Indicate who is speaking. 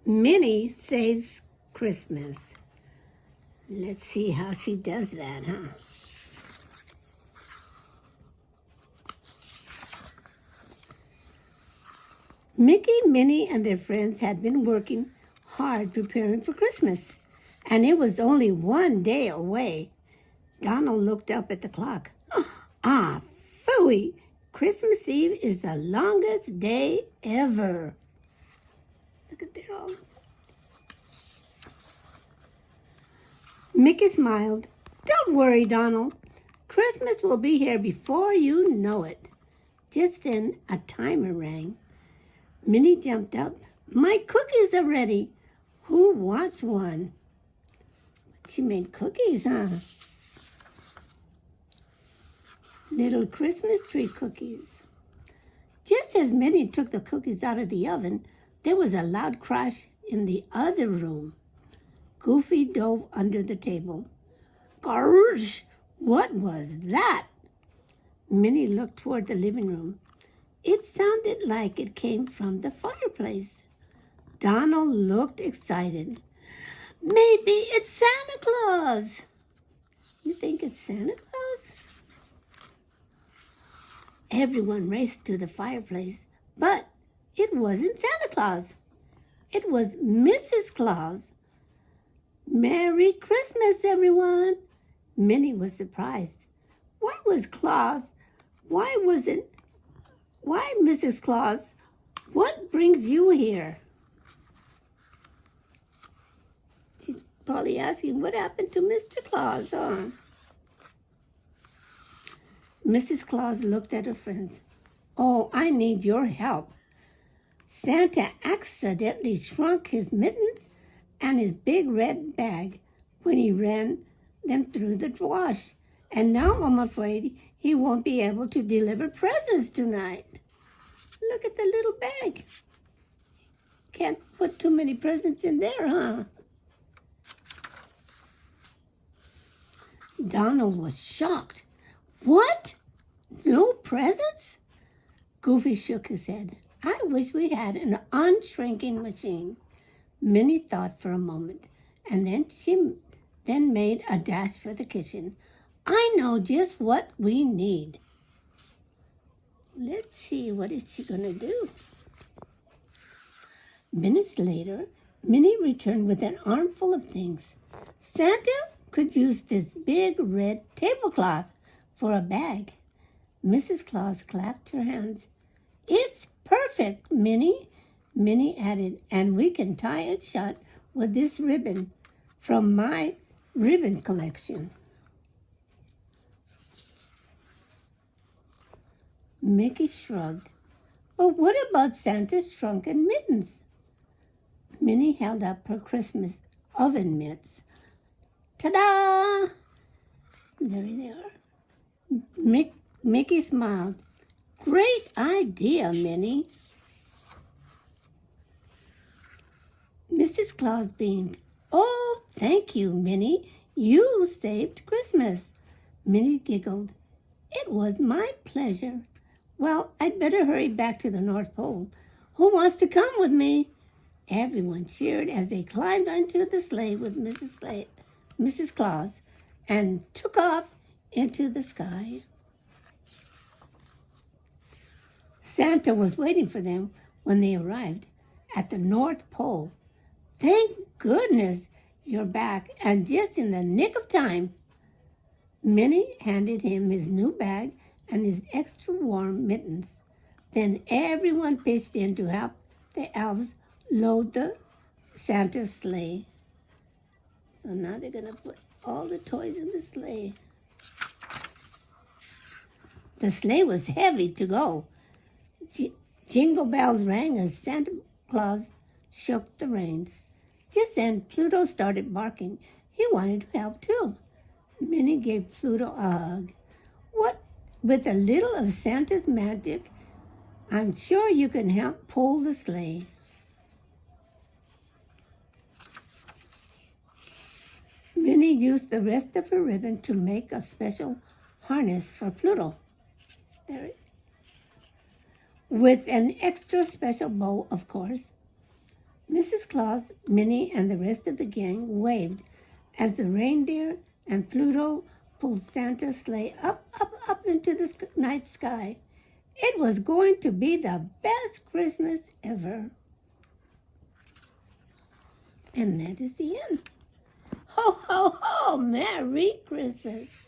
Speaker 1: Minnie saves Christmas. Let's see how she does that, huh? Mickey, Minnie, and their friends had been working hard preparing for Christmas, and it was only one day away. Donald looked up at the clock. Ah, phooey! Christmas Eve is the longest day ever. Look at that all. Mickey smiled. Don't worry, Donald. Christmas will be here before you know it. Just then, a timer rang. Minnie jumped up. My cookies are ready. Who wants one? She made cookies, huh? Little Christmas tree cookies. Just as Minnie took the cookies out of the oven, there was a loud crash in the other room. Goofy dove under the table. Garsh! What was that? Minnie looked toward the living room. It sounded like it came from the fireplace. Donald looked excited. Maybe it's Santa Claus. You think it's Santa Claus? Everyone raced to the fireplace, but it wasn't Santa Claus. It was Mrs. Claus. Merry Christmas, everyone. Minnie was surprised. Why Mrs. Claus? What brings you here? She's probably asking, what happened to Mr. Claus, huh? Mrs. Claus looked at her friends. Oh, I need your help. Santa accidentally shrunk his mittens and his big red bag when he ran them through the wash. And now I'm afraid he won't be able to deliver presents tonight. Look at the little bag. Can't put too many presents in there, huh? Donald was shocked. What? No presents? Goofy shook his head. I wish we had an unshrinking machine. Minnie thought for a moment, and then made a dash for the kitchen. I know just what we need. Let's see, what is she going to do? Minutes later, Minnie returned with an armful of things. Santa could use this big red tablecloth for a bag. Mrs. Claus clapped her hands. It's perfect, Minnie, Minnie added, and we can tie it shut with this ribbon from my ribbon collection. Mickey shrugged. But what about Santa's shrunken mittens? Minnie held up her Christmas oven mitts. Ta-da! There they are. Mickey smiled. Great idea, Minnie. Mrs. Claus beamed. Oh, thank you, Minnie. You saved Christmas. Minnie giggled. It was my pleasure. Well, I'd better hurry back to the North Pole. Who wants to come with me? Everyone cheered as they climbed onto the sleigh with Mrs. Claus and took off into the sky. Santa was waiting for them when they arrived at the North Pole. Thank goodness you're back, and just in the nick of time. Minnie handed him his new bag and his extra warm mittens. Then everyone pitched in to help the elves load the Santa's sleigh. So now they're going to put all the toys in the sleigh. The sleigh was heavy to go. Jingle bells rang as Santa Claus shook the reins. Just then, Pluto started barking. He wanted to help too. Minnie gave Pluto a hug. With a little of Santa's magic, I'm sure you can help pull the sleigh. Minnie used the rest of her ribbon to make a special harness for Pluto. With an extra special bow, of course. Mrs. Claus, Minnie, and the rest of the gang waved as the reindeer and Pluto pulled Santa's sleigh up into the night sky. It was going to be the best Christmas ever. And that is the end. Ho, ho, ho! Merry Christmas!